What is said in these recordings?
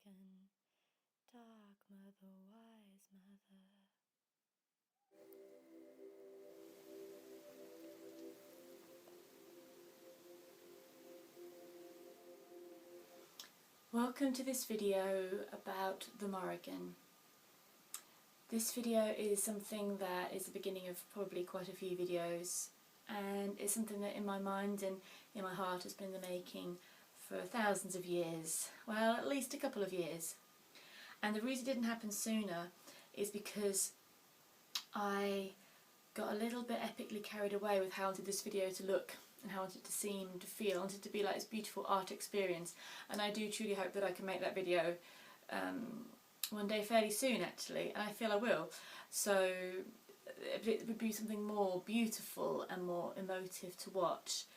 Morrigan, Dark Mother, Wise Mother. Welcome to this video about the Morrigan. This video is something that is the beginning of probably quite a few videos, and it's something that in my mind and in my heart has been in the making for thousands of years, well, at least a couple of years. And the reason it didn't happen sooner is because I got a little bit epically carried away with how I wanted this video to look and how I wanted it to seem, to feel. I wanted it to be like this beautiful art experience, and I do truly hope that I can make that video one day fairly soon, actually, and I feel I will. So it would be something more beautiful and more emotive to watch.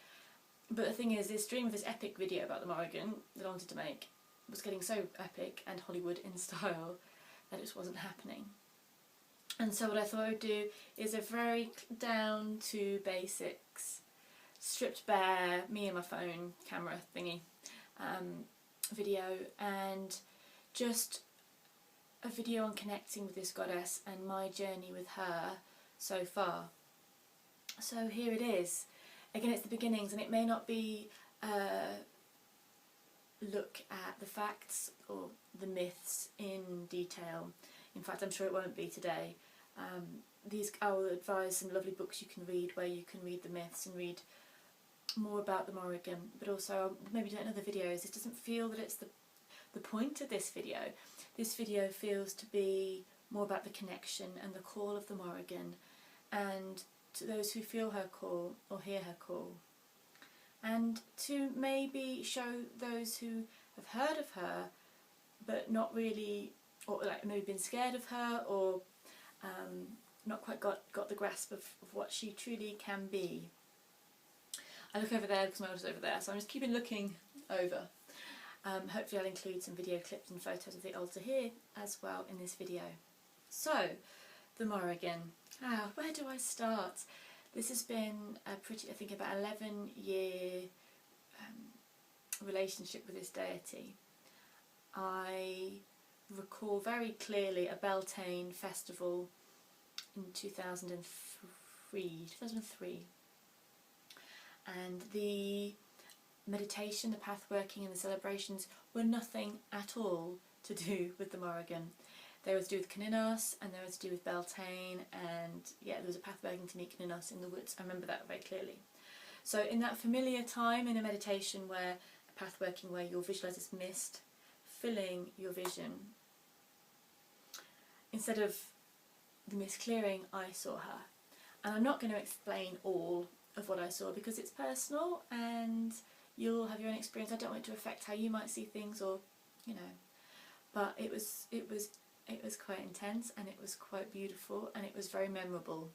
But the thing is, this dream of this epic video about the Morrigan that I wanted to make was getting so epic and Hollywood in style that it just wasn't happening. And so what I thought I would do is a very down to basics, stripped bare, me and my phone camera thingy video, and just a video on connecting with this goddess and my journey with her so far. So here it is. Again, it's the beginnings, and it may not be look at the facts or the myths in detail. In fact, I'm sure it won't be today. I will advise some lovely books you can read where you can read the myths and read more about the Morrigan, but also I'll maybe do it in other videos. It doesn't feel that it's the point of this video. This video feels to be more about the connection and the call of the Morrigan, and to those who feel her call or hear her call, and to maybe show those who have heard of her but not really, or like maybe been scared of her, or not quite got the grasp of what she truly can be. I look over there because my altar's over there, so I'm just keeping looking over. Hopefully I'll include some video clips and photos of the altar here as well in this video. So, the Morrigan. Where do I start? This has been a pretty, I think about 11-year relationship with this deity. I recall very clearly a Beltane festival in 2003, and the meditation, the path working and the celebrations were nothing at all to do with the Morrigan. They were to do with Caninos, and they were to do with Beltane, and yeah, there was a path working to meet Caninos in the woods. I remember that very clearly. So in that familiar time in a meditation where, a path working where you'll visualise this mist filling your vision, instead of the mist clearing, I saw her. And I'm not going to explain all of what I saw because it's personal and you'll have your own experience. I don't want it to affect how you might see things, or, you know, but it was quite intense, and it was quite beautiful, and it was very memorable.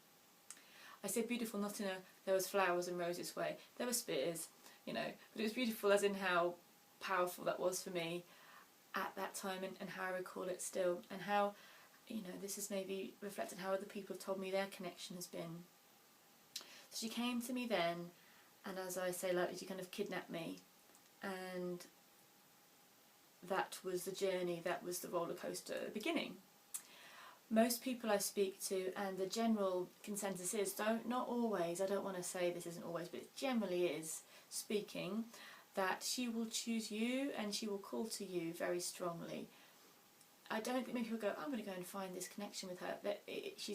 I say beautiful not in a there was flowers and roses way. There were spears, you know, but it was beautiful as in how powerful that was for me at that time, and how I recall it still, and how, you know, this is maybe reflected how other people have told me their connection has been. So she came to me then, and as I say lightly, she kind of kidnapped me, and that was the journey, that was the roller coaster at the beginning. Most people I speak to, and the general consensus is, not always, I don't want to say this isn't always, but it generally is speaking, that she will choose you and she will call to you very strongly. I don't think many people go, I'm going to go and find this connection with her. That she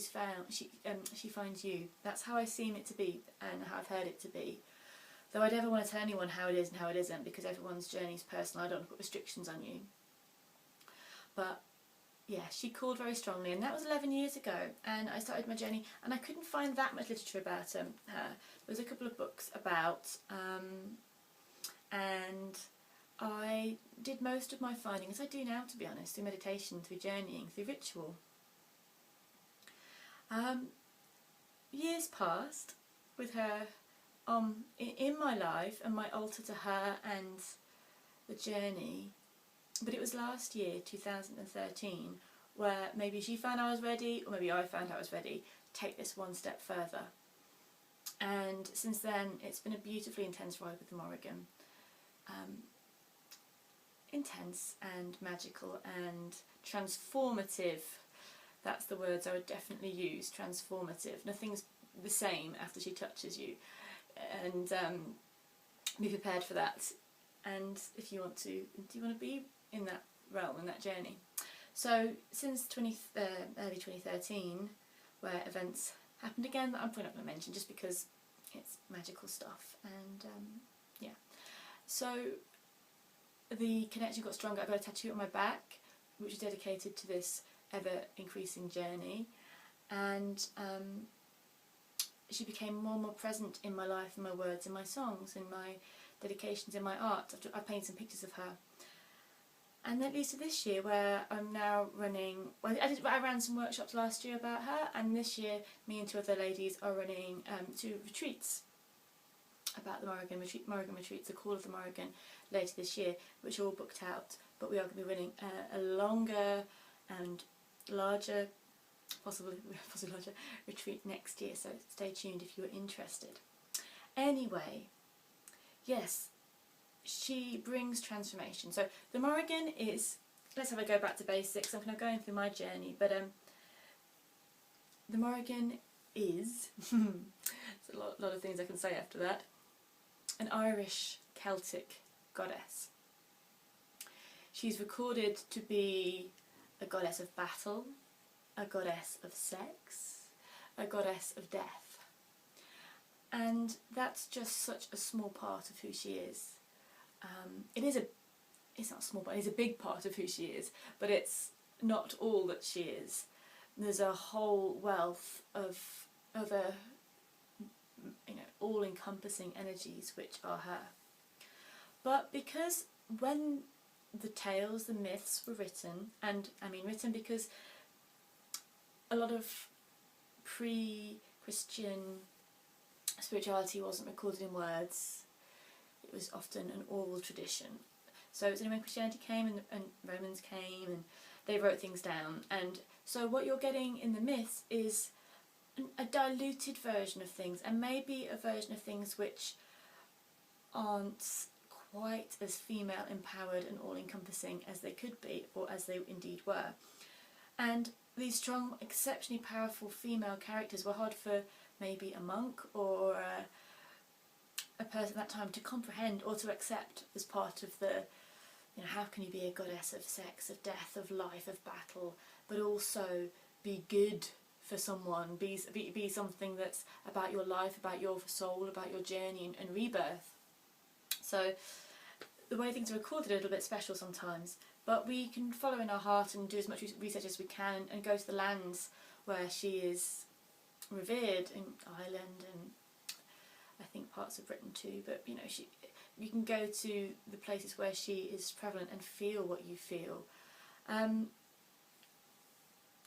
finds you. That's how I seem it to be, and how I've heard it to be. Though I never want to tell anyone how it is and how it isn't, because everyone's journey is personal. I don't want to put restrictions on you. But yeah, she called very strongly, and that was 11 years ago. And I started my journey, and I couldn't find that much literature about her. There was a couple of books about, and I did most of my finding, as I do now, to be honest, through meditation, through journeying, through ritual. Years passed with her in my life, and my altar to her and the journey, but it was last year, 2013, where maybe she found I was ready, or maybe I found I was ready to take this one step further. And since then, it's been a beautifully intense ride with the Morrigan. intense and magical and transformative. That's the words I would definitely use, transformative. Nothing's the same after she touches you, and be prepared for that. And if you want to, do you want to be in that realm, in that journey? So since early 2013, where events happened again that I'm probably not going to mention just because it's magical stuff, and yeah. So the connection got stronger. I got a tattoo on my back which is dedicated to this ever increasing journey, and she became more and more present in my life, in my words, in my songs, in my dedications, in my art. I painted some pictures of her. And that leads to this year, where I'm now running, well, I ran some workshops last year about her, and this year me and two other ladies are running 2 retreats about the Morrigan retreats, the Call of the Morrigan, later this year, which are all booked out. But we are going to be running a longer and larger, possibly larger, retreat next year, so stay tuned if you're interested. Anyway, yes, she brings transformation. So the Morrigan is, let's have a go back to basics. I'm kind of going through my journey, but the Morrigan is, there's a lot of things I can say after that, an Irish Celtic goddess. She's recorded to be a goddess of battle, a goddess of sex, a goddess of death. And that's just such a small part of who she is. It's not small, but it's a big part of who she is, but it's not all that she is. There's a whole wealth of other, all-encompassing energies which are her. But because when the tales, the myths were written, and I mean written because a lot of pre-Christian spirituality wasn't recorded in words, it was often an oral tradition. So it's only when Christianity came and Romans came and they wrote things down, and so what you're getting in the myths is a diluted version of things, and maybe a version of things which aren't quite as female empowered and all-encompassing as they could be, or as they indeed were. And these strong, exceptionally powerful female characters were hard for maybe a monk or a person at that time to comprehend or to accept as part of the, how can you be a goddess of sex, of death, of life, of battle, but also be good for someone, be something that's about your life, about your soul, about your journey and rebirth. So the way things are recorded are a little bit special sometimes, but we can follow in our heart and do as much research as we can and go to the lands where she is revered, in Ireland and I think parts of Britain too, but you can go to the places where she is prevalent and feel what you feel.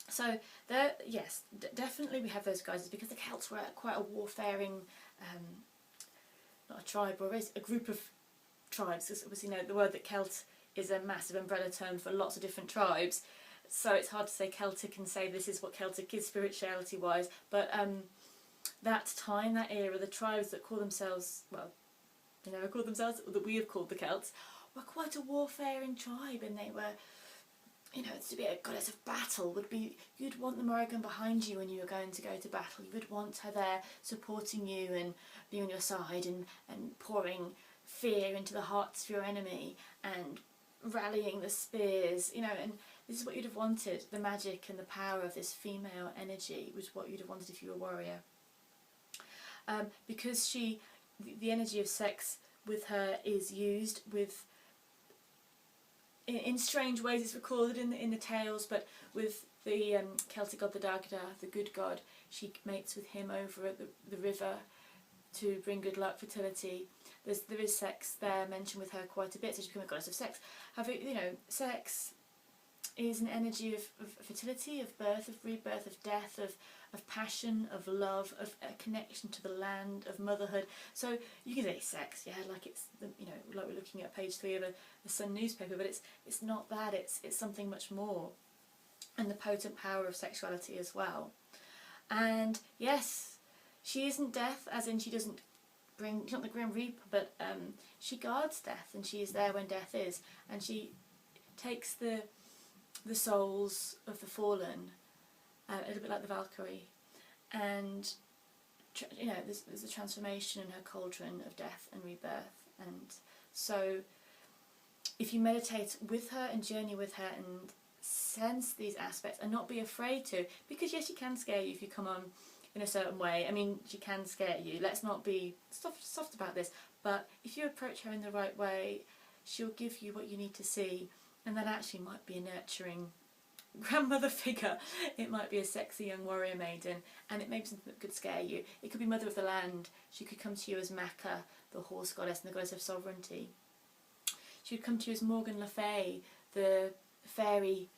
So there, yes, definitely we have those guises, because the Celts were quite a warfaring, not a tribe, or a group of tribes, because obviously the word that Celt is a massive umbrella term for lots of different tribes, so it's hard to say Celtic and say this is what Celtic is spirituality wise, but that time, that era, the tribes that call themselves, well, they never called themselves, that we have called the Celts, were quite a warfaring tribe, and they were, to be a goddess of battle would be, you'd want the Morrigan behind you when you were going to go to battle. You would want her there supporting you and being on your side and pouring fear into the hearts of your enemy and rallying the spears, and this is what you'd have wanted. The magic and the power of this female energy was what you'd have wanted if you were a warrior. Because the energy of sex with her is used in strange ways. It's recorded in the tales, but with the Celtic god, the Dagda, the good god, she mates with him over at the river to bring good luck, fertility. There is sex there mentioned with her quite a bit, so she's become a goddess of sex. Sex is an energy of fertility, of birth, of rebirth, of death, of passion, of love, of a connection to the land, of motherhood. So you can say sex, yeah, like it's like we're looking at page 3 of a Sun newspaper, but it's not that. It's something much more, and the potent power of sexuality as well. And yes, she isn't death, as in she doesn't she's not the Grim Reaper, but she guards death, and she is there when death is, and she takes the souls of the fallen, a little bit like the Valkyrie, and there's a transformation in her cauldron of death and rebirth. And so if you meditate with her and journey with her and sense these aspects and not be afraid to, because yes, she can scare you if you come on in a certain way. I mean, she can scare you, let's not be soft about this, but if you approach her in the right way, she'll give you what you need to see, and that actually might be a nurturing grandmother figure, it might be a sexy young warrior maiden, and it may be something that could scare you. It could be Mother of the Land. She could come to you as Maka, the horse goddess and the goddess of sovereignty. She would come to you as Morgan Le Fay, the fairy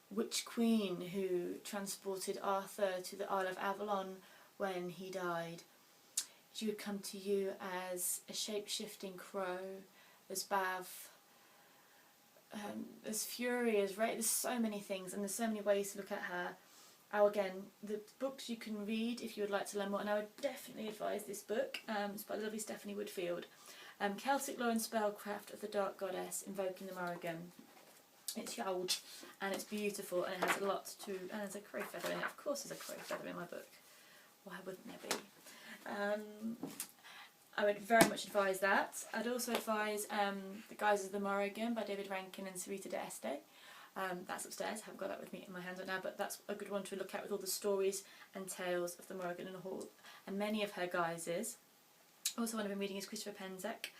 witch queen who transported Arthur to the Isle of Avalon when he died. She would come to you as a shape-shifting crow, as Bav, as Fury, as Ray. There's so many things, and there's so many ways to look at her. Oh, again, the books you can read if you would like to learn more, and I would definitely advise this book. It's by the lovely Stephanie Woodfield. Celtic Lore and Spellcraft of the Dark Goddess, Invoking the Morrigan. It's huge, and it's beautiful, and it has a lot to... And there's a crow feather in it. Of course there's a crow feather in my book. Why wouldn't there be? I would very much advise that. I'd also advise The Guises of the Morrigan by David Rankin and Sarita d'Este. That's upstairs. I haven't got that with me in my hands right now, but that's a good one to look at with all the stories and tales of the Morrigan and Hall and many of her guises. Also one I've been reading is Christopher Penzek,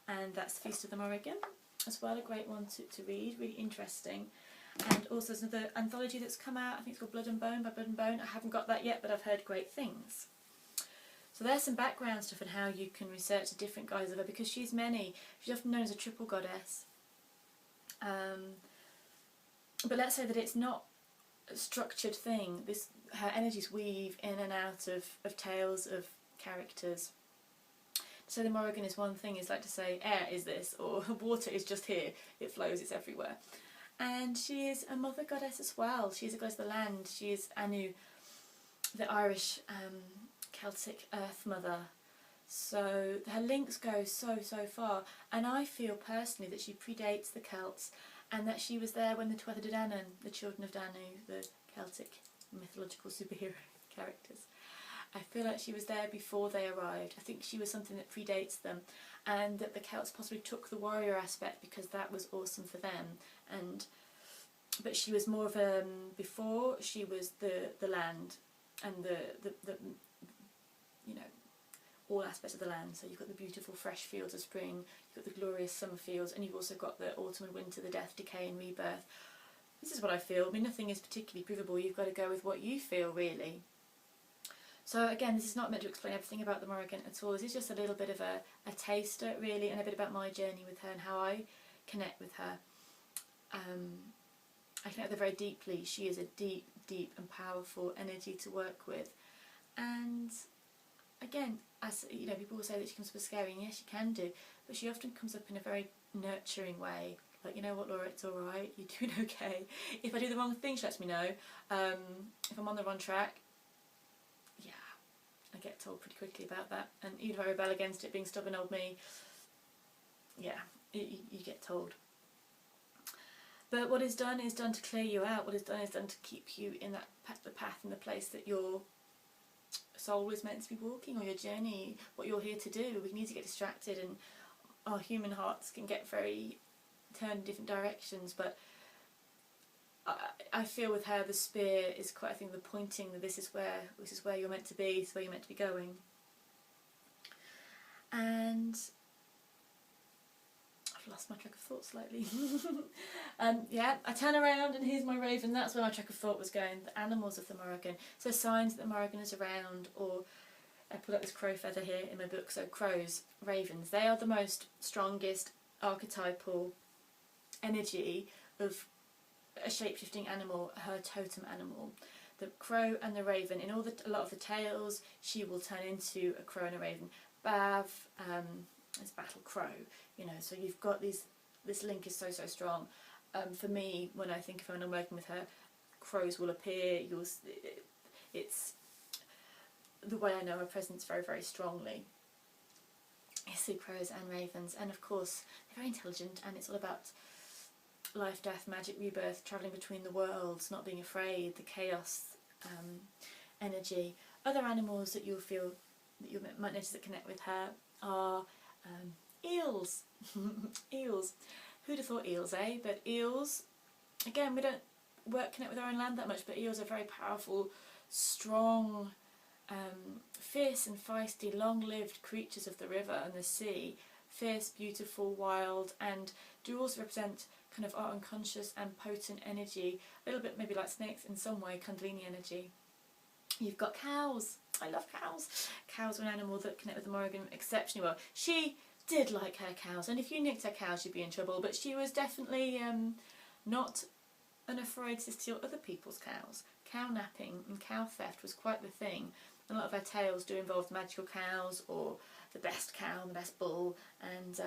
and that's Feast of the Morrigan as well, a great one to read, really interesting. And also there's another anthology that's come out, I think it's called Blood and Bone by Blood and Bone. I haven't got that yet, but I've heard great things. So there's some background stuff on how you can research the different guises of her, because she's many. She's often known as a triple goddess. But let's say that it's not a structured thing. Her energies weave in and out of tales of characters. So the Morrigan is one thing, is like to say air is this, or water is just here, it flows, it's everywhere. And she is a mother goddess as well. She is a goddess of the land. She is Anu, the Irish Celtic earth mother. So her links go so far, and I feel personally that she predates the Celts, and that she was there when the Tuatha De Danann, the children of Danu, the Celtic mythological superhero characters, I feel like she was there before they arrived. I think she was something that predates them, and that the Celts possibly took the warrior aspect because that was awesome for them. But she was more of a before she was the land and the all aspects of the land. So you've got the beautiful fresh fields of spring, you've got the glorious summer fields, and you've also got the autumn and winter, the death, decay and rebirth. This is what I feel. I mean, nothing is particularly provable. You've got to go with what you feel, really. So again, this is not meant to explain everything about the Morrigan at all. This is just a little bit of a taster, really, and a bit about my journey with her and how I connect with her. I connect with her very deeply. She is a deep, deep and powerful energy to work with. And again, as you know, people will say that she comes up as scary, and yes, she can do, but she often comes up in a very nurturing way. Like, you know what, Laura, it's alright, you're doing okay. If I do the wrong thing, she lets me know. If I'm on the wrong track, yeah, I get told pretty quickly about that. And even if I rebel against it, being stubborn old me, yeah, you get told. But what is done to clear you out. What is done to keep you in that the path and the place that your soul is meant to be walking, or your journey, what you're here to do. We need to get distracted, and our human hearts can get very turned in different directions. But I feel with her, the spear is quite a thing. The pointing that this is where you're meant to be. This is where you're meant to be going. And I've lost my track of thought slightly. Yeah, I turn around and here's my raven. That's where my track of thought was going. The animals of the Morrigan. So signs that the Morrigan is around, or I pulled up this crow feather here in my book. So crows, ravens, they are the most strongest archetypal energy of a shape-shifting animal, her totem animal. The crow and the raven, in a lot of the tales, she will turn into a crow and a raven. Bav is battle crow, you know, so you've got this link is so strong. For me, when I think of her and I'm working with her, crows will appear. It's the way I know her presence very strongly. see crows and ravens, and of course they're very intelligent, and it's all about life, death, magic, rebirth, travelling between the worlds, not being afraid, the chaos energy. Other animals that you'll feel, that you might notice that connect with her are eels. Eels. Who'd have thought eels, eh? But eels, again, we don't connect with our own land that much, but eels are very powerful, strong, fierce and feisty, long-lived creatures of the river and the sea. Fierce, beautiful, wild, and do also represent kind of our unconscious and potent energy, a little bit maybe like snakes in some way, Kundalini energy. You've got cows. I love cows. Cows are an animal that connect with the Morrigan exceptionally well. She did like her cows, and if you nicked her cows you'd be in trouble, but she was definitely not unafraid to steal other people's cows. Cow napping and cow theft was quite the thing. A lot of our tales do involve magical cows, or the best cow, the best bull, and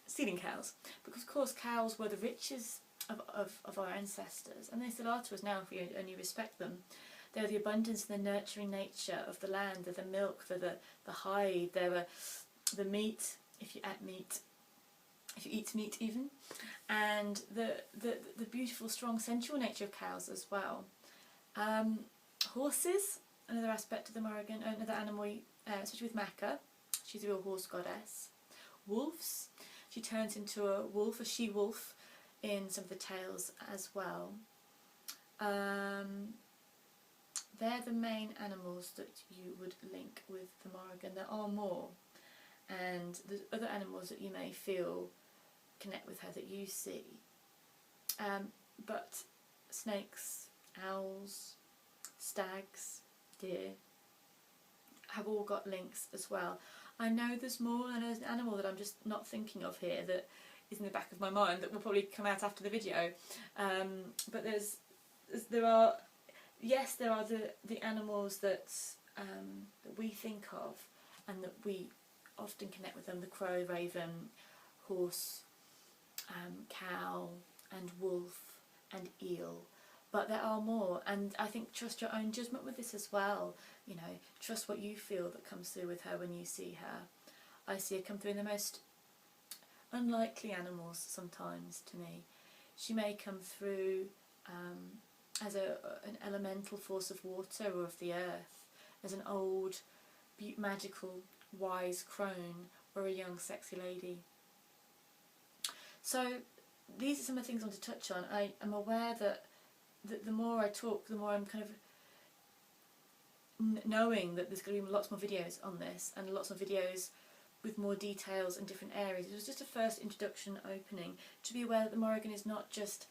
stealing cows. Because of course cows were the riches of our ancestors, and they still are to us now if we only respect them. They're the abundance and the nurturing nature of the land. They're the milk, they're the hide, they're the meat, if you eat meat, if you eat meat even, and the beautiful, strong, sensual nature of cows as well. Horses, another aspect of the Morrigan, another animal, especially with Mecca, she's a real horse goddess. Wolves, she turns into a wolf, a she-wolf, in some of the tales as well. They're the main animals that you would link with the Morrigan. There are more, and there's other animals that you may feel connect with her that you see. But snakes, owls, stags, deer have all got links as well. I know there's more, and there's an animal that I'm just not thinking of here that is in the back of my mind that will probably come out after the video. But there are the animals that we think of and that we often connect with them: the crow, raven, horse, cow, and wolf, and eel. But there are more, and I think trust your own judgment with this as well. You know, trust what you feel that comes through with her when you see her. I see her come through in the most unlikely animals sometimes to me. She may come through as an elemental force of water or of the earth, as an old, magical, wise crone, or a young, sexy lady. So these are some of the things I want to touch on. I am aware that the more I talk, the more I'm kind of knowing that there's going to be lots more videos on this, and lots of videos with more details in different areas. It was just a first introduction opening to be aware that the Morrigan is not just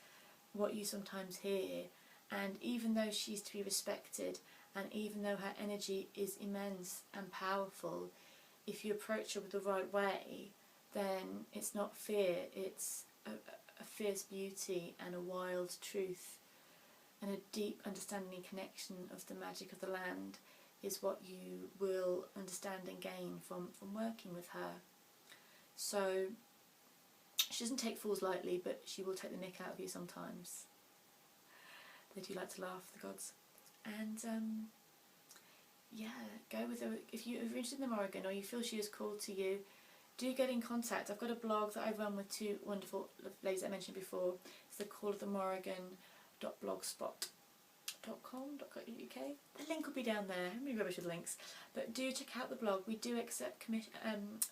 what you sometimes hear, and even though she's to be respected, and even though her energy is immense and powerful, if you approach her with the right way, then it's not fear, it's a fierce beauty and a wild truth, and a deep understanding and connection of the magic of the land is what you will understand and gain from working with her. So she doesn't take fools lightly, but she will take the nick out of you sometimes. They do like to laugh, the gods. And yeah, go with her. If you're interested in the Morrigan, or you feel she is called to you, do get in contact. I've got a blog that I run with two wonderful ladies I mentioned before. It's the callofthemorrigan.blogspot.com.uk. The link will be down there. I'm really rubbish with links, but do check out the blog. We do accept commissions.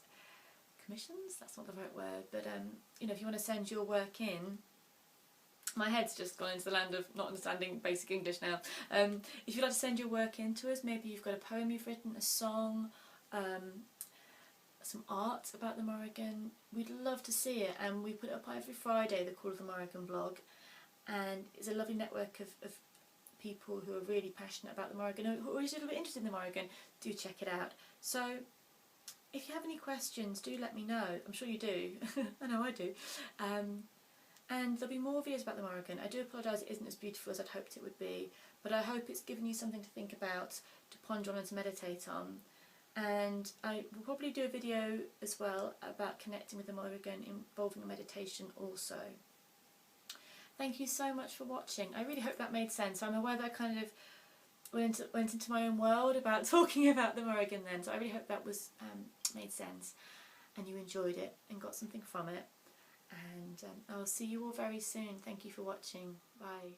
That's not the right word, but you know, if you want to send your work in. My head's just gone into the land of not understanding basic English now. If you'd like to send your work in to us, maybe you've got a poem you've written, a song, some art about the Morrigan, we'd love to see it, and we put it up every Friday, the Call of the Morrigan blog, and it's a lovely network of people who are really passionate about the Morrigan, who are just a little bit interested in the Morrigan. Do check it out. So if you have any questions, do let me know. I'm sure you do. I know I do. And there'll be more videos about the Morrigan. I do apologise it isn't as beautiful as I'd hoped it would be, but I hope it's given you something to think about, to ponder on and to meditate on. And I will probably do a video as well about connecting with the Morrigan involving a meditation also. Thank you so much for watching. I really hope that made sense. I'm aware that I kind of went into my own world about talking about the Morrigan then. So I really hope that was made sense and you enjoyed it and got something from it. And I'll see you all very soon. Thank you for watching. Bye.